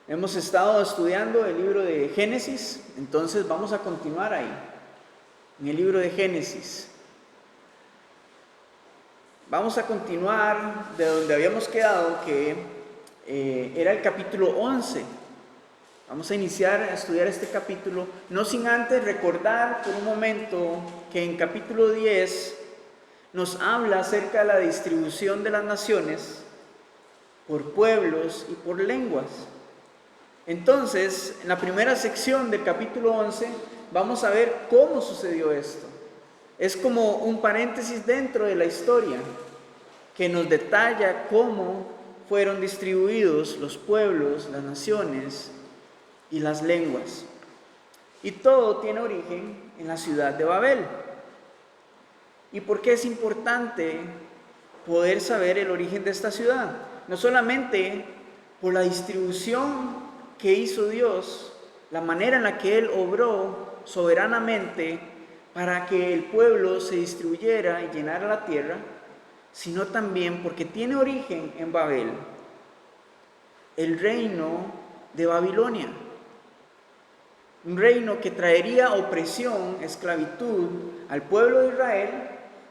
Hemos estado estudiando el libro de Génesis, entonces vamos a continuar ahí, en el libro de Génesis. Vamos a continuar de donde habíamos quedado, que era el capítulo 11. Vamos a iniciar a estudiar este capítulo, no sin antes recordar por un momento que en capítulo 10 nos habla acerca de la distribución de las naciones por pueblos y por lenguas. Entonces, en la primera sección del capítulo 11 vamos a ver cómo sucedió esto. Es como un paréntesis dentro de la historia que nos detalla cómo fueron distribuidos los pueblos, las naciones y las lenguas. Y todo tiene origen en la ciudad de Babel. ¿Y por qué es importante poder saber el origen de esta ciudad? No solamente por la distribución que hizo Dios, la manera en la que Él obró soberanamente para que el pueblo se distribuyera y llenara la tierra, sino también porque tiene origen en Babel, el reino de Babilonia. Un reino que traería opresión, esclavitud al pueblo de Israel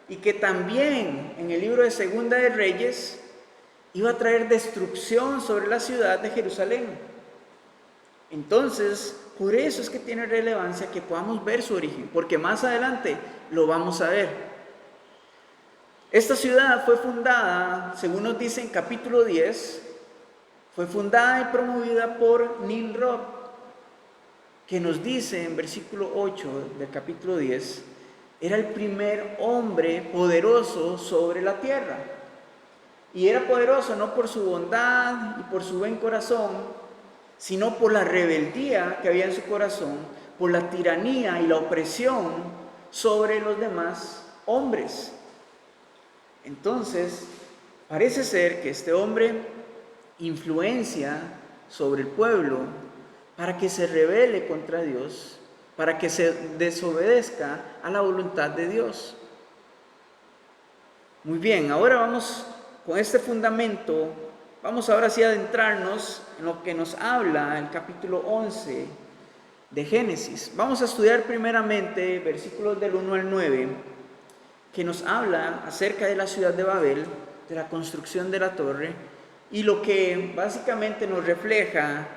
y que también en el libro de Segunda de Reyes iba a traer destrucción sobre la ciudad de Jerusalén. Entonces, por eso es que tiene relevancia que podamos ver su origen, porque más adelante lo vamos a ver. Esta ciudad fue fundada, según nos dice en capítulo 10, fue fundada y promovida por Nimrod, que nos dice en versículo 8 del capítulo 10, era el primer hombre poderoso sobre la tierra. Y era poderoso no por su bondad y por su buen corazón, sino por la rebeldía que había en su corazón, por la tiranía y la opresión sobre los demás hombres. Entonces, parece ser que este hombre influencia sobre el pueblo para que se rebele contra Dios, para que se desobedezca a la voluntad de Dios. Muy bien, ahora vamos con este fundamento. Vamos ahora sí a adentrarnos en lo que nos habla el capítulo 11 de Génesis. Vamos a estudiar primeramente versículos del 1 al 9, que nos habla acerca de la ciudad de Babel, de la construcción de la torre, y lo que básicamente nos refleja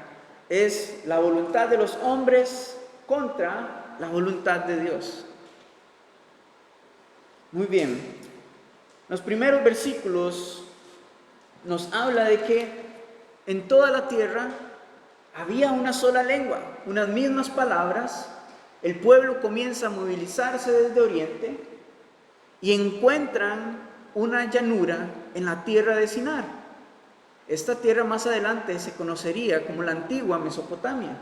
es la voluntad de los hombres contra la voluntad de Dios. Muy bien, los primeros versículos nos habla de que en toda la tierra había una sola lengua, unas mismas palabras. El pueblo comienza a movilizarse desde Oriente y encuentran una llanura en la tierra de Sinar. Esta tierra más adelante se conocería como la antigua Mesopotamia,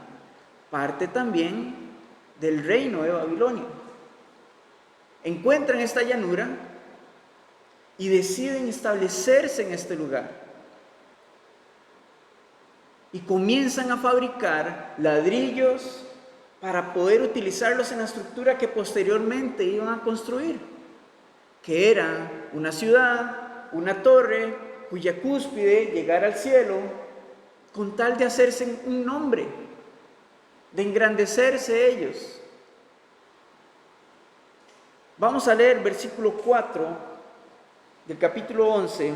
parte también del reino de Babilonia. Encuentran esta llanura y deciden establecerse en este lugar. Y comienzan a fabricar ladrillos para poder utilizarlos en la estructura que posteriormente iban a construir, que era una ciudad, una torre, cuya cúspide llegara al cielo, con tal de hacerse un nombre, de engrandecerse ellos. Vamos a leer versículo 4 del capítulo 11,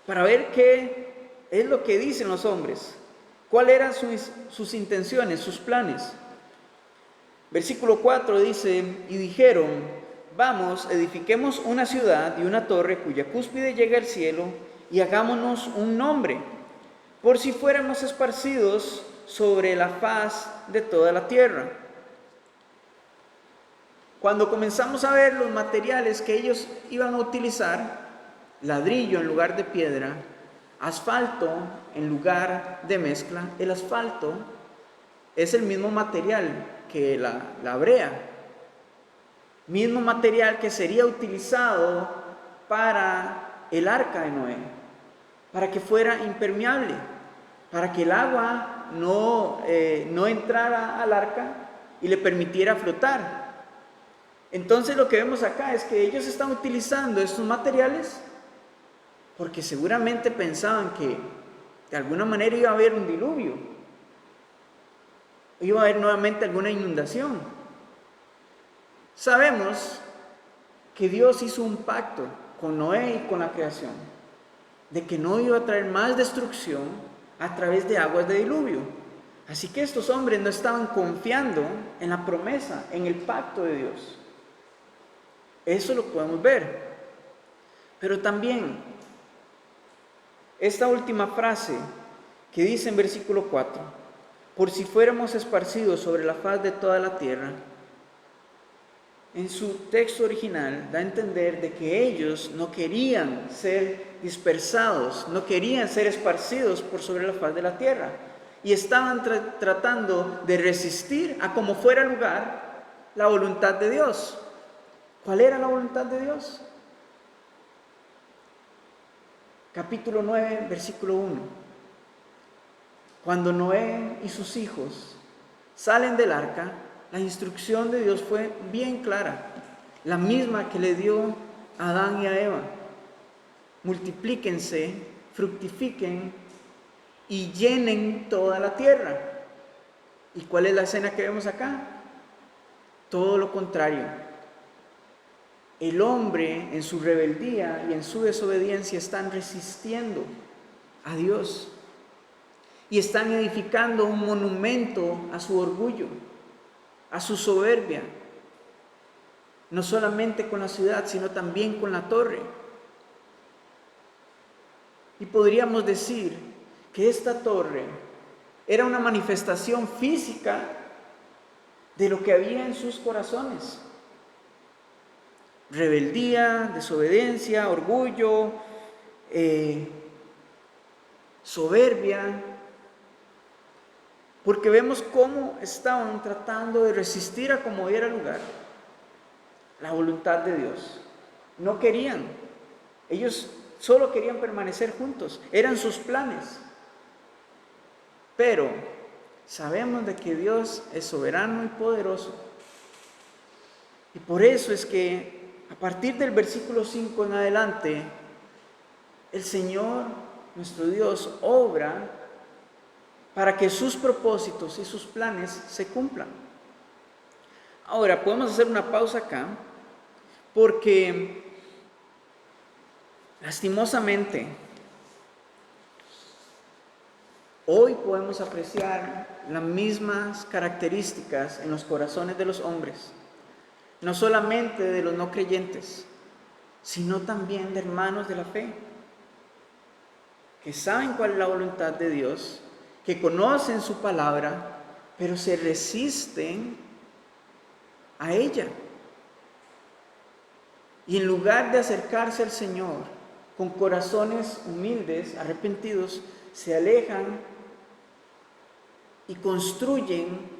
para ver qué es lo que dicen los hombres, cuáles eran sus intenciones, sus planes. Versículo 4 dice, y dijeron, vamos, edifiquemos una ciudad y una torre cuya cúspide llegue al cielo, y hagámonos un nombre, por si fuéramos esparcidos sobre la faz de toda la tierra. Cuando comenzamos a ver los materiales que ellos iban a utilizar, ladrillo en lugar de piedra, asfalto en lugar de mezcla, el asfalto es el mismo material que la brea, mismo material que sería utilizado para el arca de Noé, para que fuera impermeable, para que el agua no entrara al arca y le permitiera flotar. Entonces lo que vemos acá es que ellos están utilizando estos materiales porque seguramente pensaban que de alguna manera iba a haber un diluvio, iba a haber nuevamente alguna inundación. Sabemos que Dios hizo un pacto con Noé y con la creación, de que no iba a traer más destrucción a través de aguas de diluvio. Así que estos hombres no estaban confiando en la promesa, en el pacto de Dios. Eso lo podemos ver. Pero también, esta última frase que dice en versículo 4, por si fuéramos esparcidos sobre la faz de toda la tierra, en su texto original da a entender de que ellos no querían ser dispersados, no querían ser esparcidos por sobre la faz de la tierra. Y estaban tratando de resistir a como fuera lugar la voluntad de Dios. ¿Cuál era la voluntad de Dios? Capítulo 9, versículo 1. Cuando Noé y sus hijos salen del arca, la instrucción de Dios fue bien clara, la misma que le dio a Adán y a Eva. Multiplíquense, fructifiquen y llenen toda la tierra. ¿Y cuál es la escena que vemos acá? Todo lo contrario. El hombre en su rebeldía y en su desobediencia están resistiendo a Dios y están edificando un monumento a su orgullo, a su soberbia, no solamente con la ciudad, sino también con la torre. Y podríamos decir que esta torre era una manifestación física de lo que había en sus corazones. Rebeldía, desobediencia, orgullo, soberbia, porque vemos cómo estaban tratando de resistir a como diera lugar la voluntad de Dios. No querían, ellos solo querían permanecer juntos, eran sus planes. Pero sabemos de que Dios es soberano y poderoso. Y por eso es que a partir del versículo 5 en adelante, el Señor, nuestro Dios, obra para que sus propósitos y sus planes se cumplan. Ahora, podemos hacer una pausa acá, porque lastimosamente, hoy podemos apreciar las mismas características en los corazones de los hombres, no solamente de los no creyentes, sino también de hermanos de la fe, que saben cuál es la voluntad de Dios, que conocen su palabra, pero se resisten a ella. Y en lugar de acercarse al Señor con corazones humildes, arrepentidos, se alejan y construyen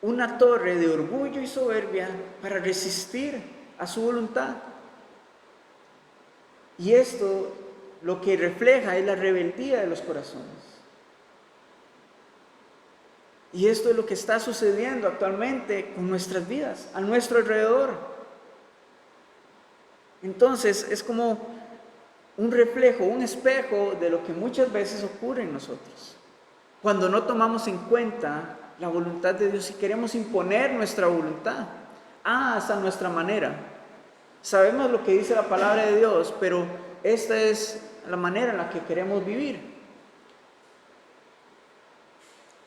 una torre de orgullo y soberbia para resistir a su voluntad. Y esto lo que refleja es la rebeldía de los corazones. Y esto es lo que está sucediendo actualmente con nuestras vidas, a nuestro alrededor. Entonces es como un reflejo, un espejo de lo que muchas veces ocurre en nosotros. Cuando no tomamos en cuenta la voluntad de Dios y queremos imponer nuestra voluntad, hasta nuestra manera. Sabemos lo que dice la palabra de Dios, pero esta es la manera en la que queremos vivir.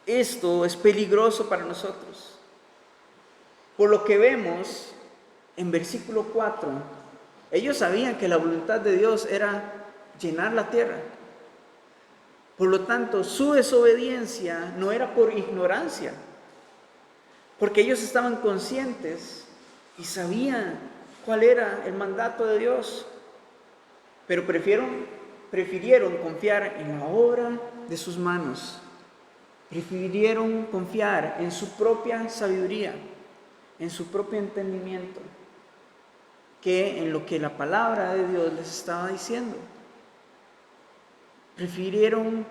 Esto es peligroso para nosotros. Por lo que vemos en versículo 4, ellos sabían que la voluntad de Dios era llenar la tierra. Por lo tanto, su desobediencia no era por ignorancia, porque ellos estaban conscientes y sabían cuál era el mandato de Dios, pero prefirieron confiar en la obra de sus manos, prefirieron confiar en su propia sabiduría, en su propio entendimiento, que en lo que la palabra de Dios les estaba diciendo. Prefirieron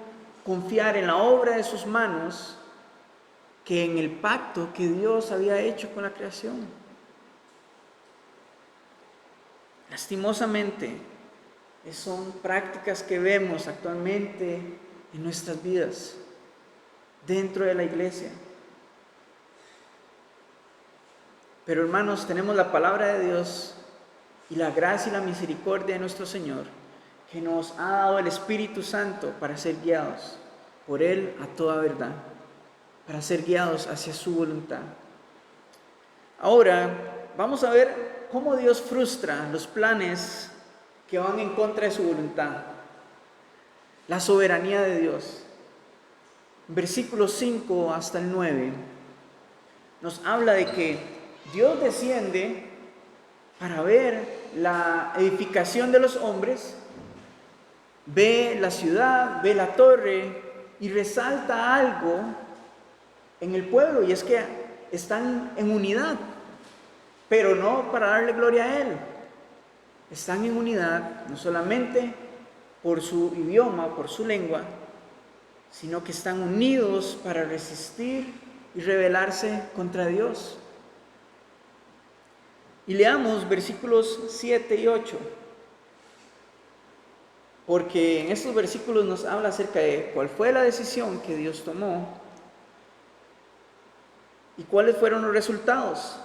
confiar en la obra de sus manos que en el pacto que Dios había hecho con la creación. Lastimosamente, son prácticas que vemos actualmente en nuestras vidas, dentro de la iglesia. Pero hermanos, tenemos la palabra de Dios y la gracia y la misericordia de nuestro Señor, que nos ha dado el Espíritu Santo para ser guiados por Él a toda verdad, para ser guiados hacia su voluntad. Ahora vamos a ver cómo Dios frustra los planes que van en contra de su voluntad. La soberanía de Dios. Versículos 5 hasta el 9 nos habla de que Dios desciende para ver la edificación de los hombres, ve la ciudad, ve la torre y resalta algo en el pueblo, y es que están en unidad, pero no para darle gloria a Él. Están en unidad no solamente por su idioma, por su lengua, sino que están unidos para resistir y rebelarse contra Dios. Y leamos versículos 7 y 8, porque en estos versículos nos habla acerca de cuál fue la decisión que Dios tomó y cuáles fueron los resultados.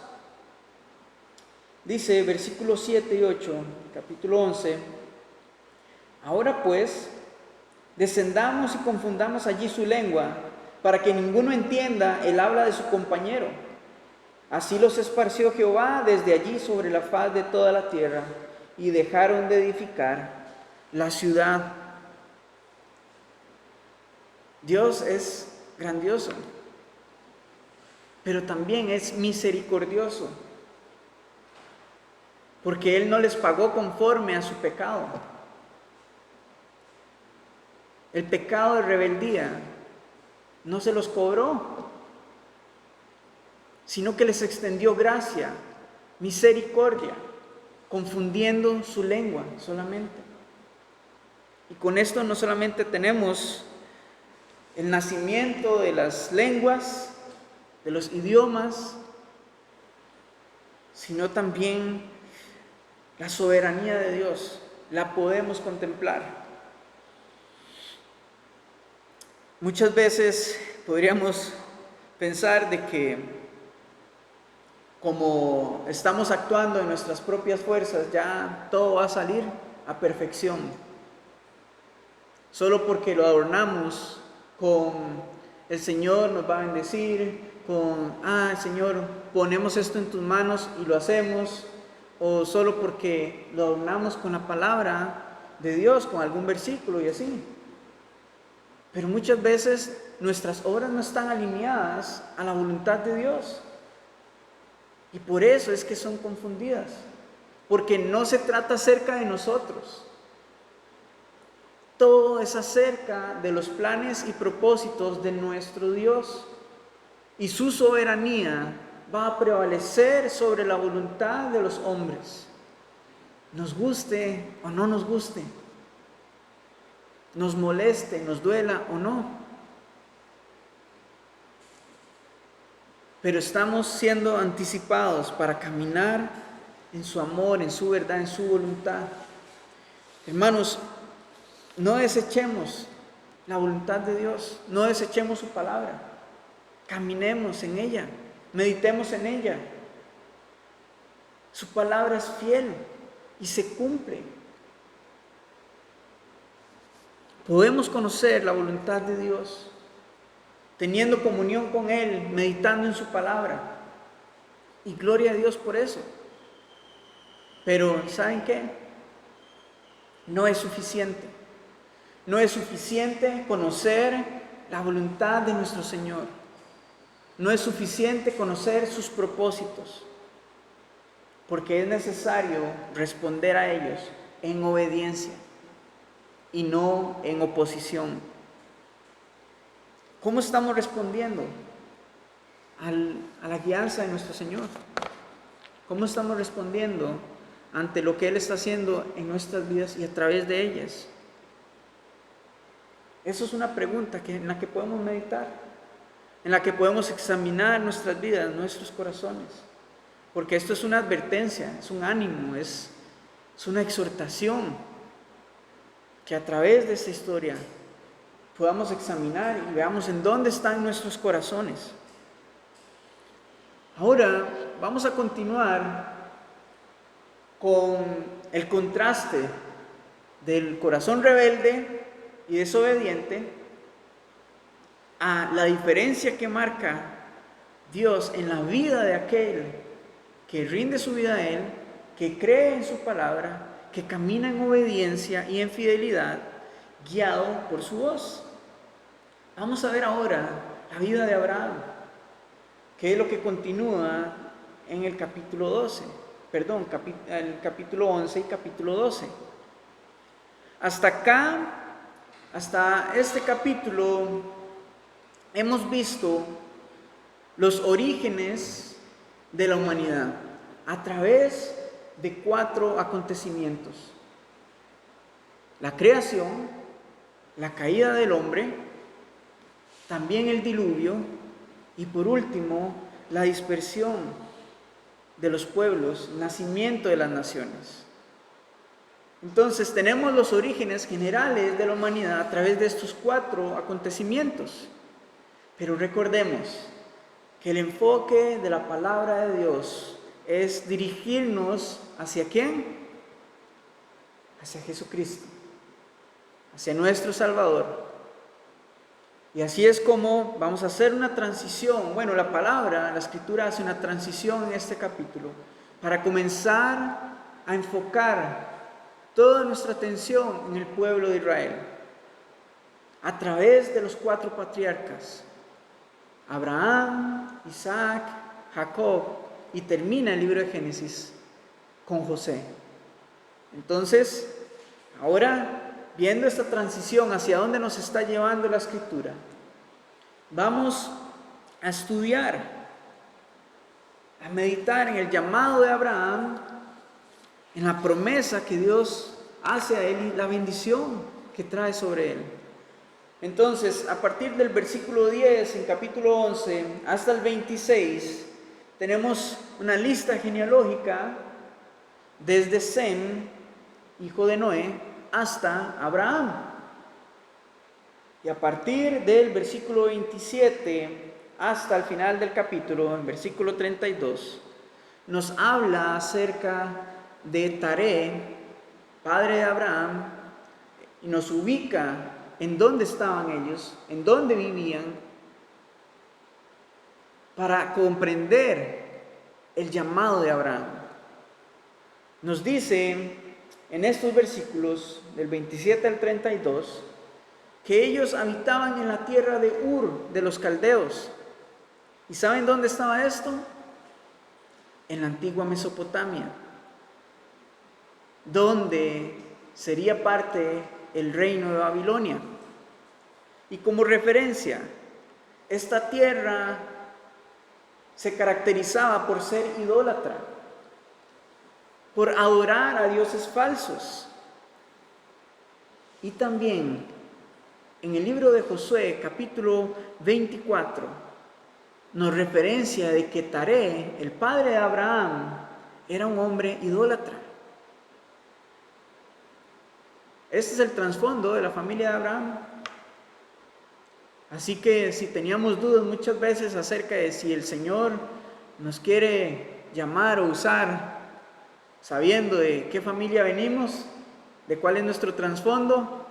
Dice versículos 7 y 8, capítulo 11: ahora pues, descendamos y confundamos allí su lengua, para que ninguno entienda el habla de su compañero. Así los esparció Jehová desde allí sobre la faz de toda la tierra, y dejaron de edificar la ciudad. Dios es grandioso, pero también es misericordioso, porque Él no les pagó conforme a su pecado. El pecado de rebeldía no se los cobró, sino que les extendió gracia, misericordia, confundiendo su lengua solamente. Y con esto no solamente tenemos el nacimiento de las lenguas, de los idiomas, sino también la soberanía de Dios, la podemos contemplar. Muchas veces podríamos pensar de que como estamos actuando en nuestras propias fuerzas, ya todo va a salir a perfección. Solo porque lo adornamos con el Señor nos va a bendecir, con, Señor, ponemos esto en tus manos y lo hacemos, o solo porque lo adornamos con la palabra de Dios, con algún versículo y así. Pero muchas veces nuestras obras no están alineadas a la voluntad de Dios. Y por eso es que son confundidas, porque no se trata acerca de nosotros. Todo es acerca de los planes y propósitos de nuestro Dios. Y su soberanía va a prevalecer sobre la voluntad de los hombres. Nos guste o no nos guste. Nos moleste, nos duela o no. Pero estamos siendo anticipados para caminar en su amor, en su verdad, en su voluntad. Hermanos, no desechemos la voluntad de Dios, no desechemos su palabra. Caminemos en ella, meditemos en ella. Su palabra es fiel y se cumple. Podemos conocer la voluntad de Dios teniendo comunión con Él, meditando en su palabra. Y gloria a Dios por eso. Pero ¿saben qué? No es suficiente. No es suficiente conocer la voluntad de nuestro Señor. No es suficiente conocer sus propósitos. Porque es necesario responder a ellos en obediencia y no en oposición. ¿Cómo estamos respondiendo a la guianza de nuestro Señor? ¿Cómo estamos respondiendo ante lo que Él está haciendo en nuestras vidas y a través de ellas? Eso es una pregunta en la que podemos meditar, en la que podemos examinar nuestras vidas, nuestros corazones. Porque esto es una advertencia, es un ánimo, es una exhortación que a través de esta historia podamos examinar y veamos en dónde están nuestros corazones. Ahora vamos a continuar con el contraste del corazón rebelde y desobediente a la diferencia que marca Dios en la vida de aquel que rinde su vida a Él, que cree en su palabra, que camina en obediencia y en fidelidad, guiado por su voz. Vamos a ver ahora la vida de Abraham, que es lo que continúa en el capítulo 12, el capítulo 11 y capítulo 12. Hasta acá, hasta este capítulo, hemos visto los orígenes de la humanidad a través de 4 acontecimientos: la creación, la caída del hombre, también el diluvio y por último la dispersión de los pueblos, nacimiento de las naciones. Entonces tenemos los orígenes generales de la humanidad a través de estos 4 acontecimientos. Pero recordemos que el enfoque de la palabra de Dios es dirigirnos ¿hacia quién? Hacia Jesucristo, hacia nuestro Salvador. Y así es como vamos a hacer una transición. Bueno, la Escritura hace una transición en este capítulo para comenzar a enfocar toda nuestra atención en el pueblo de Israel a través de los 4 patriarcas: Abraham, Isaac, Jacob, y termina el libro de Génesis con José. Entonces, ahora, viendo esta transición hacia dónde nos está llevando la Escritura, vamos a estudiar, a meditar en el llamado de Abraham, en la promesa que Dios hace a él y la bendición que trae sobre él. Entonces, a partir del versículo 10 en capítulo 11 hasta el 26, tenemos una lista genealógica desde Sem, hijo de Noé, hasta Abraham. Y a partir del versículo 27 hasta el final del capítulo, en versículo 32, nos habla acerca de Taré, padre de Abraham, y nos ubica en dónde estaban ellos, en dónde vivían, para comprender el llamado de Abraham. Nos dice en estos versículos del 27 al 32 que ellos habitaban en la tierra de Ur de los caldeos. ¿Y saben dónde estaba esto? En la antigua Mesopotamia, donde sería parte el reino de Babilonia. Y como referencia, esta tierra se caracterizaba por ser idólatra, por adorar a dioses falsos. Y también en el libro de Josué, capítulo 24, nos referencia de que Taré, el padre de Abraham, era un hombre idólatra. Este es el trasfondo de la familia de Abraham. Así que si teníamos dudas muchas veces acerca de si el Señor nos quiere llamar o usar, sabiendo de qué familia venimos, de cuál es nuestro trasfondo,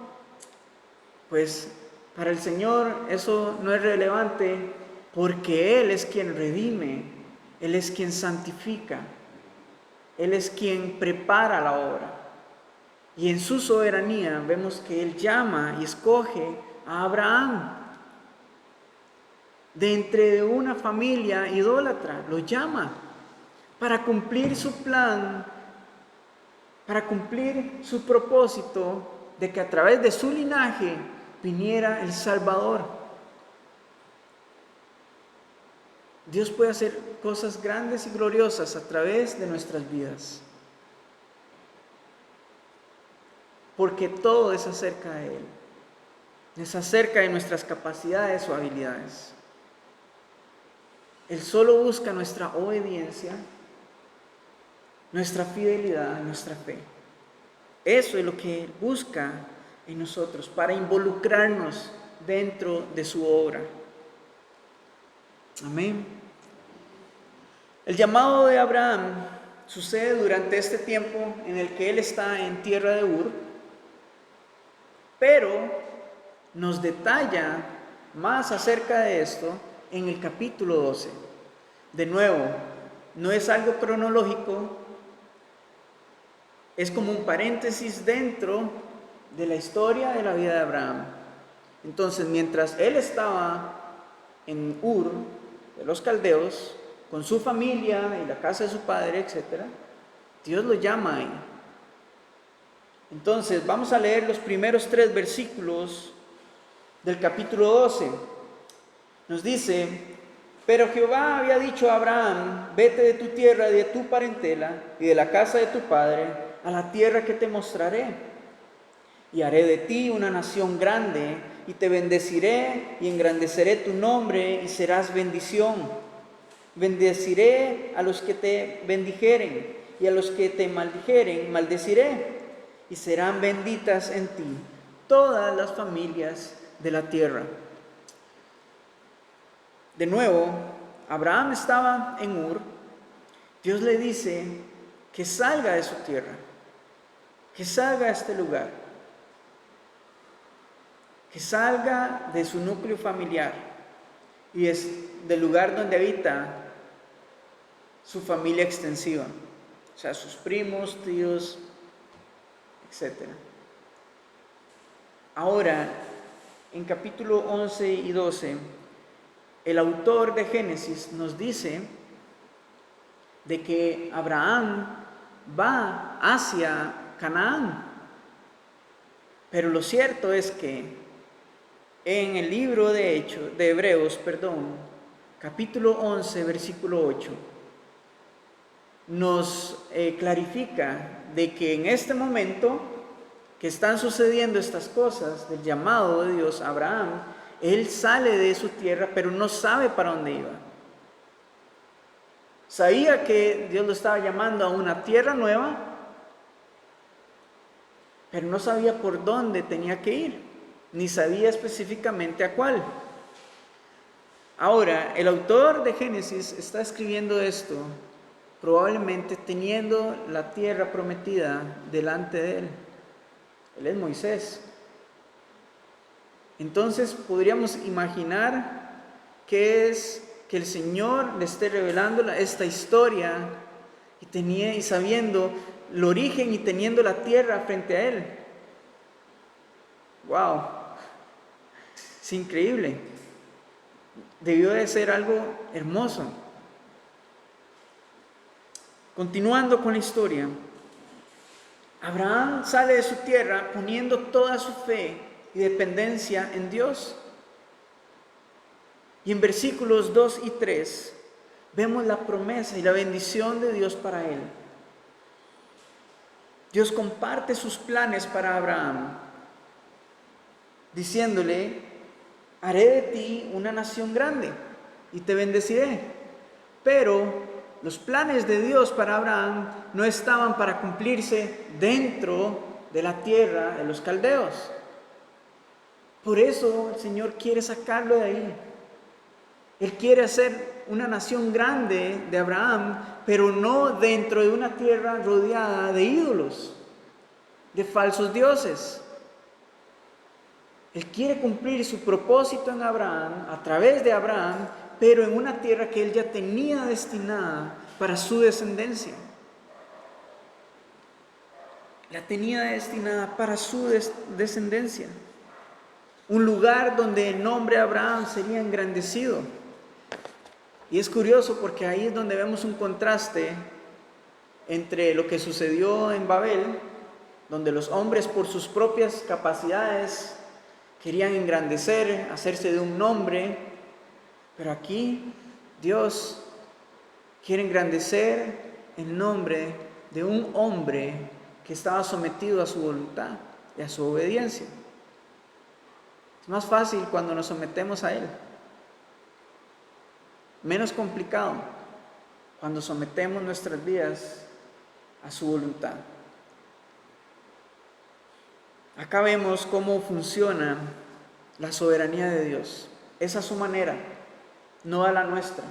pues para el Señor eso no es relevante, porque Él es quien redime, Él es quien santifica, Él es quien prepara la obra. Y en su soberanía vemos que Él llama y escoge a Abraham de entre una familia idólatra, lo llama para cumplir su plan, para cumplir su propósito de que a través de su linaje viniera el Salvador. Dios puede hacer cosas grandes y gloriosas a través de nuestras vidas, porque todo es acerca de Él, es acerca de nuestras capacidades o habilidades. Él solo busca nuestra obediencia, nuestra fidelidad, nuestra fe. Eso es lo que Él busca en nosotros, para involucrarnos dentro de su obra. Amén. El llamado de Abraham sucede durante este tiempo en el que él está en tierra de Ur, pero nos detalla más acerca de esto en el capítulo 12. De nuevo, no es algo cronológico, es como un paréntesis dentro de la historia de la vida de Abraham. Entonces, mientras él estaba en Ur de los caldeos, con su familia y la casa de su padre, etc., Dios lo llama ahí. Entonces, vamos a leer los primeros 3 versículos del capítulo 12. Nos dice: pero Jehová había dicho a Abraham: vete de tu tierra y de tu parentela y de la casa de tu padre a la tierra que te mostraré, y haré de ti una nación grande, y te bendeciré y engrandeceré tu nombre, y serás bendición. Bendeciré a los que te bendijeren, y a los que te maldijeren maldeciré, y serán benditas en ti todas las familias de la tierra. De nuevo, Abraham estaba en Ur. Dios le dice que salga de su tierra, que salga a este lugar, que salga de su núcleo familiar y del lugar donde habita su familia extensiva, o sea, sus primos, tíos, etc. Ahora, en capítulo 11 y 12, el autor de Génesis nos dice de que Abraham va hacia Canaán. Pero lo cierto es que en el libro de Hebreos, capítulo 11, versículo 8, nos clarifica de que en este momento que están sucediendo estas cosas del llamado de Dios a Abraham, él sale de su tierra, pero no sabe para dónde iba. Sabía que Dios lo estaba llamando a una tierra nueva, pero no sabía por dónde tenía que ir, ni sabía específicamente a cuál. Ahora, el autor de Génesis está escribiendo esto, probablemente teniendo la tierra prometida delante de él. Él es Moisés. Entonces podríamos imaginar que es que el Señor le esté revelando esta historia y sabiendo el origen y teniendo la tierra frente a él. ¡Wow! Es increíble. Debió de ser algo hermoso. Continuando con la historia, Abraham sale de su tierra poniendo toda su fe y dependencia en Dios. Y en versículos 2 y 3 vemos la promesa y la bendición de Dios para él. Dios comparte sus planes para Abraham, diciéndole: haré de ti una nación grande y te bendeciré. Pero los planes de Dios para Abraham no estaban para cumplirse dentro de la tierra de los caldeos. Por eso el Señor quiere sacarlo de ahí. Él quiere hacer una nación grande de Abraham, pero no dentro de una tierra rodeada de ídolos, de falsos dioses. Él quiere cumplir su propósito en Abraham, a través de Abraham, pero en una tierra que él ya tenía destinada para su descendencia. La tenía destinada para su descendencia. Un lugar donde el nombre de Abraham sería engrandecido. Y es curioso porque ahí es donde vemos un contraste entre lo que sucedió en Babel, donde los hombres por sus propias capacidades querían engrandecer, hacerse de un nombre, pero aquí Dios quiere engrandecer el nombre de un hombre que estaba sometido a su voluntad y a su obediencia. Es más fácil cuando nos sometemos a Él. Menos complicado cuando sometemos nuestras vidas a su voluntad. Acá vemos cómo funciona la soberanía de Dios. Esa es su manera, no a la nuestra.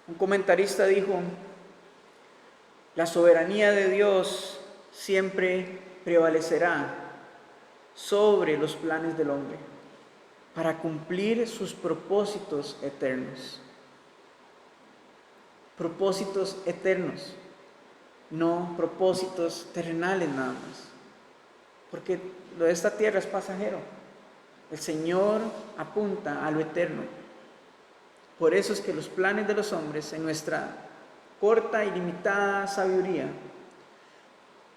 Un comentarista dijo: la soberanía de Dios siempre prevalecerá sobre los planes del hombre para cumplir sus propósitos eternos. Propósitos eternos, no propósitos terrenales nada más. Porque lo de esta tierra es pasajero. El Señor apunta a lo eterno. Por eso es que los planes de los hombres, en nuestra corta y limitada sabiduría,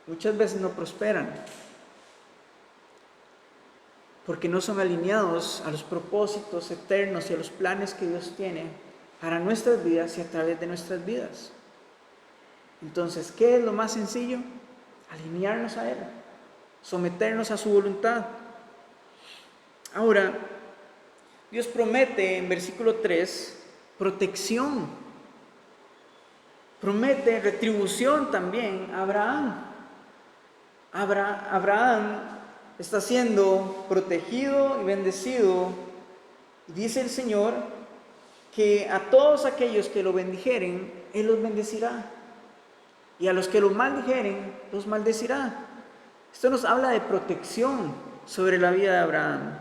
muchas veces no prosperan, porque no son alineados a los propósitos eternos y a los planes que Dios tiene para nuestras vidas y a través de nuestras vidas. Entonces, ¿qué es lo más sencillo? Alinearnos a Él, someternos a su voluntad. Ahora, Dios promete en versículo 3 protección, promete retribución también a Abraham. Abraham está siendo protegido y bendecido. Dice el Señor que a todos aquellos que lo bendijeren, Él los bendecirá. Y a los que los maldijeren, los maldecirá. Esto nos habla de protección sobre la vida de Abraham.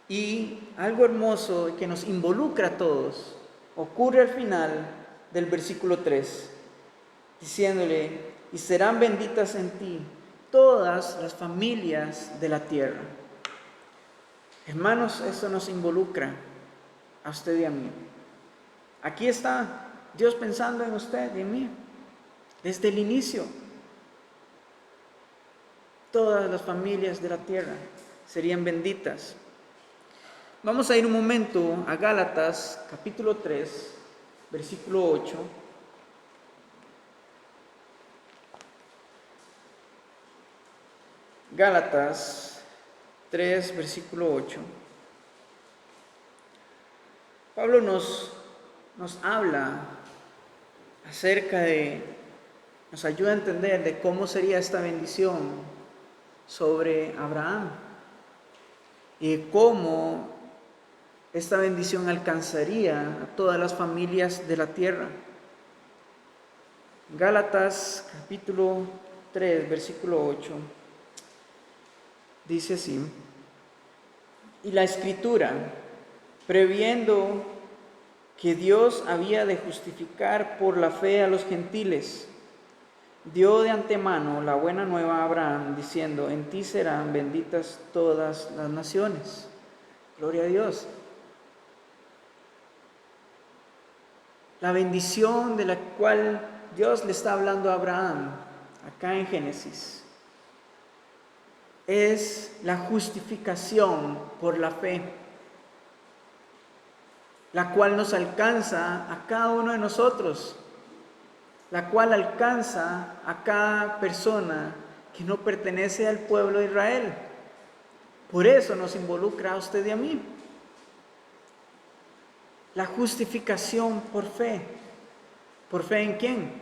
Y algo hermoso que nos involucra a todos ocurre al final del versículo 3, diciéndole: y serán benditas en ti todas las familias de la tierra. Hermanos, eso nos involucra a usted y a mí. Aquí está Dios pensando en usted y en mí desde el inicio. Todas las familias de la tierra serían benditas. Vamos a ir un momento a Gálatas capítulo 3, versículo 8. Gálatas 3, versículo 8. Pablo nos habla nos ayuda a entender de cómo sería esta bendición sobre Abraham y de cómo esta bendición alcanzaría a todas las familias de la tierra. Gálatas capítulo 3, versículo 8. Dice así: y la Escritura, previendo que Dios había de justificar por la fe a los gentiles, dio de antemano la buena nueva a Abraham, diciendo: en ti serán benditas todas las naciones. Gloria a Dios. La bendición de la cual Dios le está hablando a Abraham, acá en Génesis, es la justificación por la fe, la cual nos alcanza a cada uno de nosotros, la cual alcanza a cada persona que no pertenece al pueblo de Israel. Por eso nos involucra a usted y a mí. La justificación por fe. ¿Por fe en quién?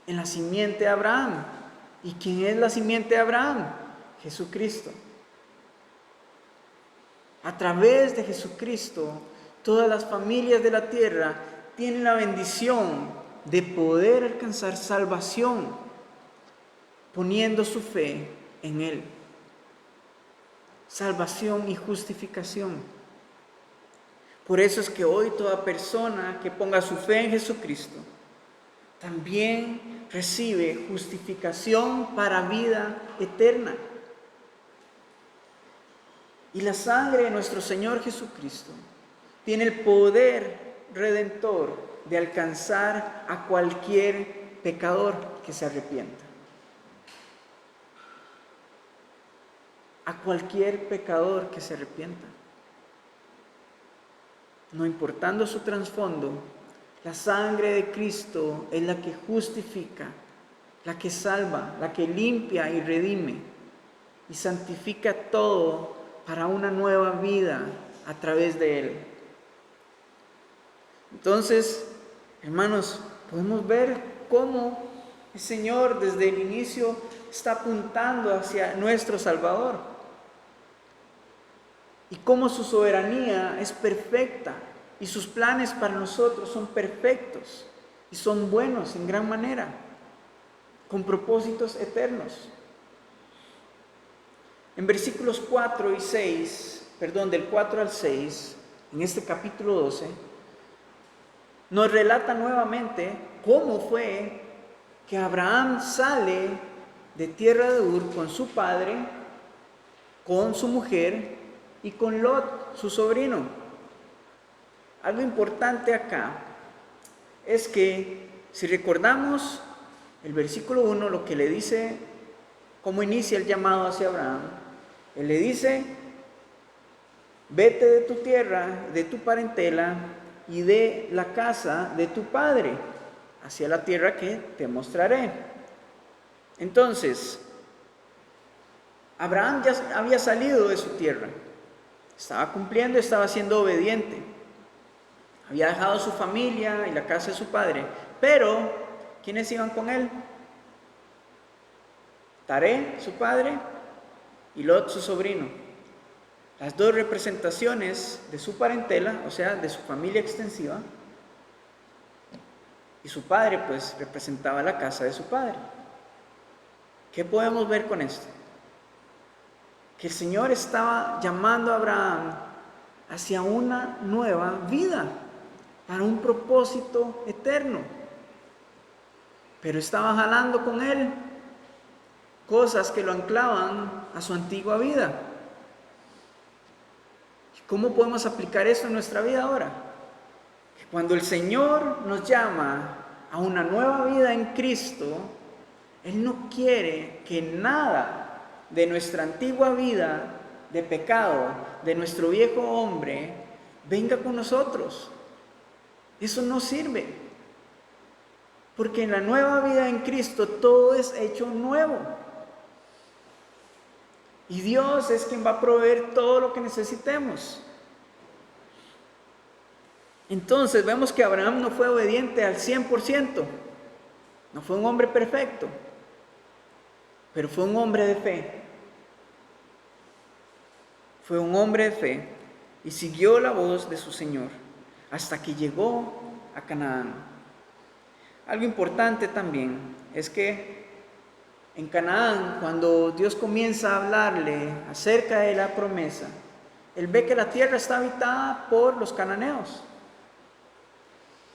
En la simiente de Abraham. ¿Y quién es la simiente de Abraham? Jesucristo. A través de Jesucristo, todas las familias de la tierra tienen la bendición de poder alcanzar salvación poniendo su fe en Él. Salvación y justificación. Por eso es que hoy toda persona que ponga su fe en Jesucristo también recibe justificación para vida eterna. Y la sangre de nuestro Señor Jesucristo tiene el poder redentor de alcanzar a cualquier pecador que se arrepienta. A cualquier pecador que se arrepienta. No importando su trasfondo, la sangre de Cristo es la que justifica, la que salva, la que limpia y redime y santifica todo para una nueva vida a través de Él. Entonces, hermanos, podemos ver cómo El Señor desde el inicio está apuntando hacia nuestro Salvador. Y cómo su soberanía es perfecta y sus planes para nosotros son perfectos y son buenos en gran manera, con propósitos eternos. En versículos 4 y 6, del 4 al 6, en este capítulo 12, nos relata nuevamente cómo fue que Abraham sale de tierra de Ur con su padre, con su mujer y con Lot, su sobrino. Algo importante acá es que si recordamos el versículo 1, lo que le dice, cómo inicia el llamado hacia Abraham, él le dice: vete de tu tierra, de tu parentela y de la casa de tu padre, hacia la tierra que te mostraré. Entonces, Abraham ya había salido de su tierra, estaba cumpliendo, estaba siendo obediente, había dejado su familia y la casa de su padre, pero ¿quiénes iban con él? Taré, su padre, y Lot, su sobrino. Las dos representaciones de su parentela, o sea, de su familia extensiva, y su padre pues representaba la casa de su padre. ¿Qué podemos ver con esto? Que el Señor estaba llamando a Abraham hacia una nueva vida, para un propósito eterno. Pero estaba jalando con él cosas que lo anclaban a su antigua vida. ¿Cómo podemos aplicar esto en nuestra vida ahora? Que cuando el Señor nos llama a una nueva vida en Cristo, Él no quiere que nada de nuestra antigua vida de pecado, de nuestro viejo hombre, venga con nosotros. Eso no sirve. Porque en la nueva vida en Cristo todo es hecho nuevo. Y Dios es quien va a proveer todo lo que necesitemos. Entonces vemos que Abraham no fue obediente al 100%. No fue un hombre perfecto, pero fue un hombre de fe. Fue un hombre de fe y siguió la voz de su Señor hasta que llegó a Canaán. Algo importante también es que en Canaán, cuando Dios comienza a hablarle acerca de la promesa, Él ve que la tierra está habitada por los cananeos.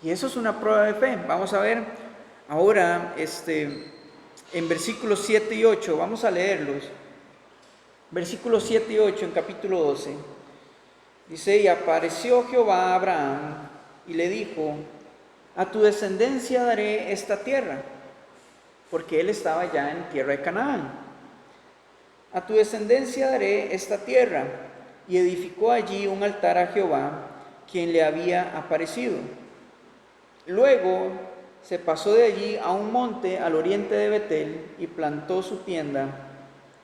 Y eso es una prueba de fe. Vamos a ver ahora en versículos 7 y 8, vamos a leerlos. Versículos 7 y 8 en capítulo 12. Dice: y apareció Jehová a Abraham y le dijo: a tu descendencia daré esta tierra, porque él estaba ya en tierra de Canaán. A tu descendencia daré esta tierra, y edificó allí un altar a Jehová, quien le había aparecido. Luego se pasó de allí a un monte al oriente de Betel y plantó su tienda,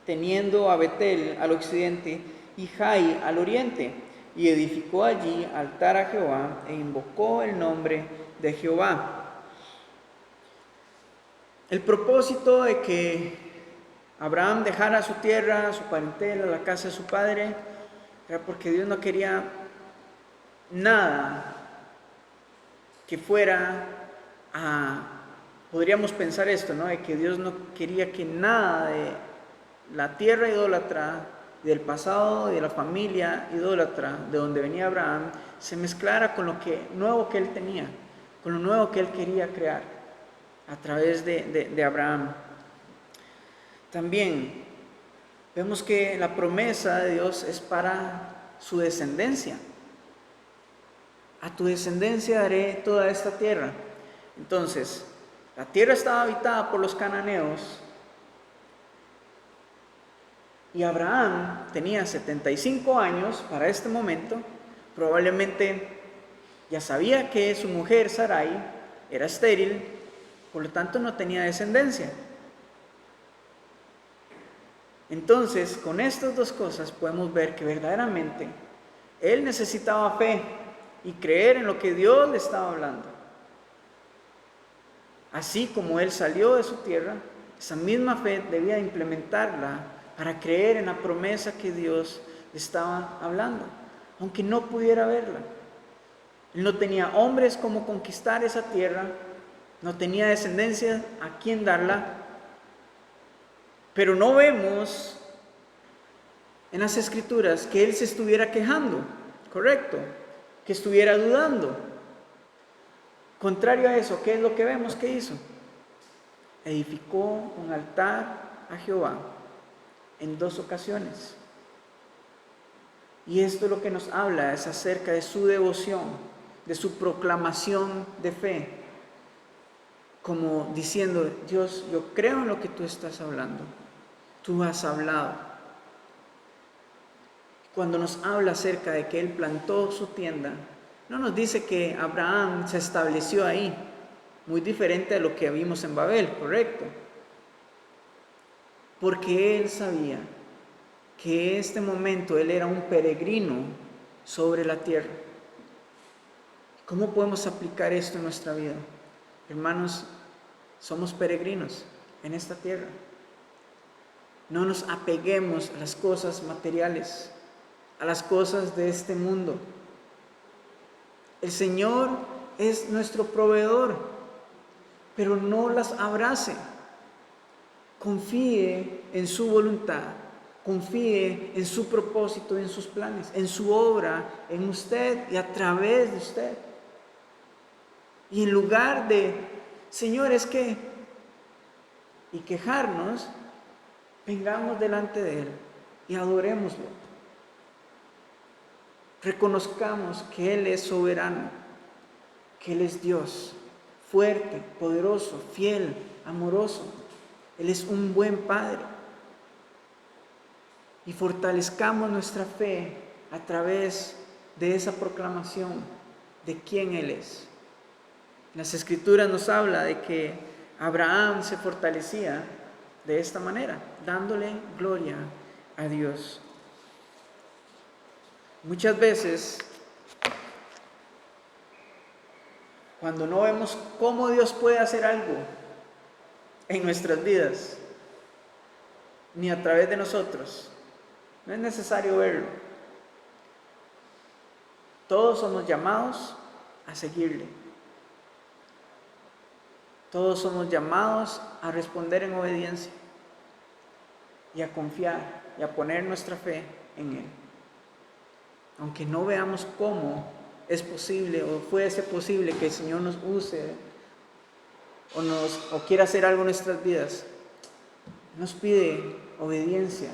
teniendo a Betel al occidente y Jai al oriente, y edificó allí altar a Jehová e invocó el nombre de Jehová. El propósito de que Abraham dejara su tierra, su parentela, la casa de su padre, era porque Dios no quería nada que fuera podríamos pensar esto, ¿no? De que Dios no quería que nada de la tierra idólatra, del pasado, de la familia idólatra, de donde venía Abraham, se mezclara con lo nuevo que él tenía, con lo nuevo que él quería crear a través de Abraham. También vemos que la promesa de Dios es para su descendencia. A tu descendencia daré toda esta tierra. Entonces, la tierra estaba habitada por los cananeos y Abraham tenía 75 años para este momento. Probablemente ya sabía que su mujer Sarai era estéril, por lo tanto no tenía descendencia. Entonces, con estas dos cosas podemos ver que verdaderamente él necesitaba fe y creer en lo que Dios le estaba hablando. Así como él salió de su tierra, esa misma fe debía implementarla para creer en la promesa que Dios le estaba hablando, aunque no pudiera verla. Él no tenía hombres como conquistar esa tierra, no tenía descendencia a quien darla, pero no vemos en las Escrituras que él se estuviera quejando, correcto, que estuviera dudando. Contrario a eso, ¿qué es lo que vemos que hizo? Edificó un altar a Jehová en 2 ocasiones. Y esto es lo que nos habla, es acerca de su devoción, de su proclamación de fe, como diciendo: Dios, yo creo en lo que tú estás hablando, tú has hablado. Cuando nos habla acerca de que él plantó su tienda, no nos dice que Abraham se estableció ahí, muy diferente a lo que vimos en Babel, correcto, porque él sabía que en este momento él era un peregrino sobre la tierra. ¿Cómo podemos aplicar esto en nuestra vida? Hermanos, somos peregrinos en esta tierra. No nos apeguemos a las cosas materiales, a las cosas de este mundo. El Señor es nuestro proveedor, pero no las abrace. Confíe en su voluntad, confíe en su propósito, en sus planes, en su obra, en usted y a través de usted. Y en lugar de, Señor, es que, y quejarnos, vengamos delante de Él y adorémoslo. Reconozcamos que Él es soberano, que Él es Dios, fuerte, poderoso, fiel, amoroso. Él es un buen Padre. Y fortalezcamos nuestra fe a través de esa proclamación de quién Él es. Las Escrituras nos habla de que Abraham se fortalecía de esta manera, dándole gloria a Dios. Muchas veces, cuando no vemos cómo Dios puede hacer algo en nuestras vidas, ni a través de nosotros, no es necesario verlo. Todos somos llamados a seguirle. Todos somos llamados a responder en obediencia y a confiar y a poner nuestra fe en Él. Aunque no veamos cómo es posible o fuese posible que el Señor nos use o quiera hacer algo en nuestras vidas, nos pide obediencia,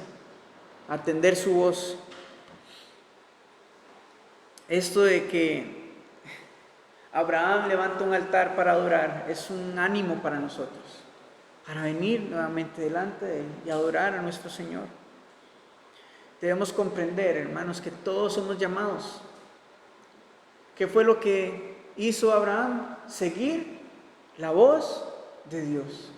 atender su voz. Esto de que Abraham levanta un altar para adorar es un ánimo para nosotros, para venir nuevamente delante de Él y adorar a nuestro Señor. Debemos comprender, hermanos, que todos somos llamados. ¿Qué fue lo que hizo Abraham? Seguir la voz de Dios.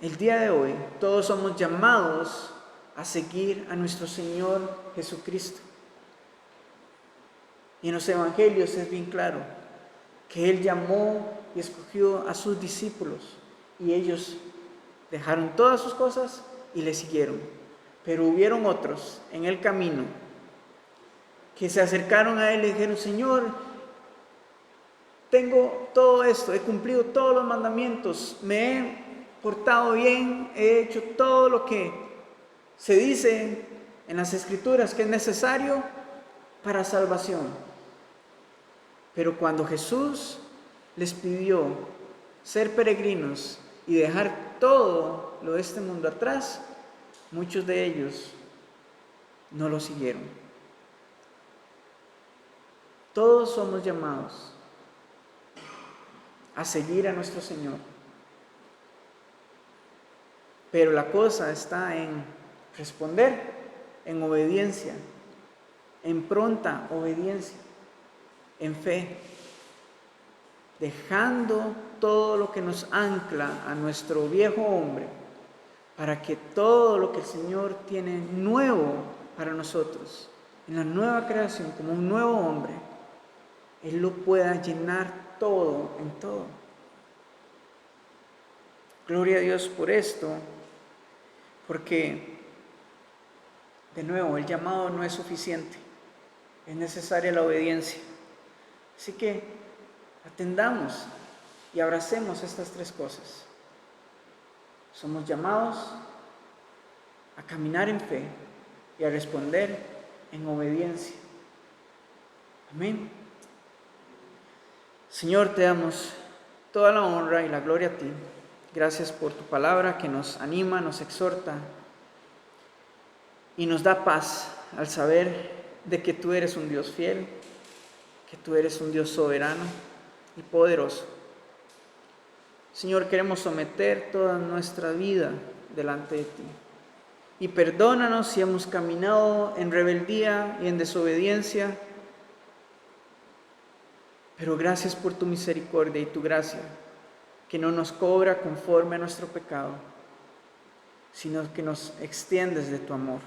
El día de hoy todos somos llamados a seguir a nuestro Señor Jesucristo. Y en los evangelios es bien claro que Él llamó y escogió a sus discípulos y ellos dejaron todas sus cosas y le siguieron. Pero hubieron otros en el camino que se acercaron a Él y dijeron: Señor, tengo todo esto, he cumplido todos los mandamientos, me he portado bien, he hecho todo lo que se dice en las Escrituras que es necesario para salvación. Pero cuando Jesús les pidió ser peregrinos y dejar todo lo de este mundo atrás, muchos de ellos no lo siguieron. Todos somos llamados a seguir a nuestro Señor. Pero la cosa está en responder, en obediencia, en pronta obediencia, en fe, dejando todo lo que nos ancla a nuestro viejo hombre, para que todo lo que el Señor tiene nuevo para nosotros, en la nueva creación, como un nuevo hombre, Él lo pueda llenar todo en todo. Gloria a Dios por esto, porque de nuevo el llamado no es suficiente, es necesaria la obediencia. Así que atendamos y abracemos estas tres cosas. Somos llamados a caminar en fe y a responder en obediencia. Amén. Señor, te damos toda la honra y la gloria a ti. Gracias por tu palabra que nos anima, nos exhorta y nos da paz al saber de que tú eres un Dios fiel, que tú eres un Dios soberano y poderoso. Señor, queremos someter toda nuestra vida delante de ti. Y perdónanos si hemos caminado en rebeldía y en desobediencia. Pero gracias por tu misericordia y tu gracia, que no nos cobra conforme a nuestro pecado, sino que nos extiendes de tu amor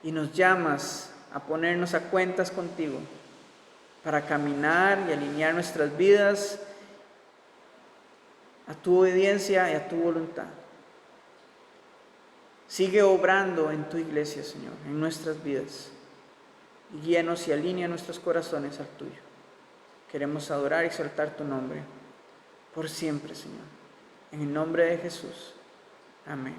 y nos llamas a ponernos a cuentas contigo para caminar y alinear nuestras vidas a tu obediencia y a tu voluntad. Sigue obrando en tu iglesia, Señor, en nuestras vidas, y guíanos y alinea nuestros corazones al tuyo. Queremos adorar y exaltar tu nombre por siempre, Señor. En el nombre de Jesús. Amén.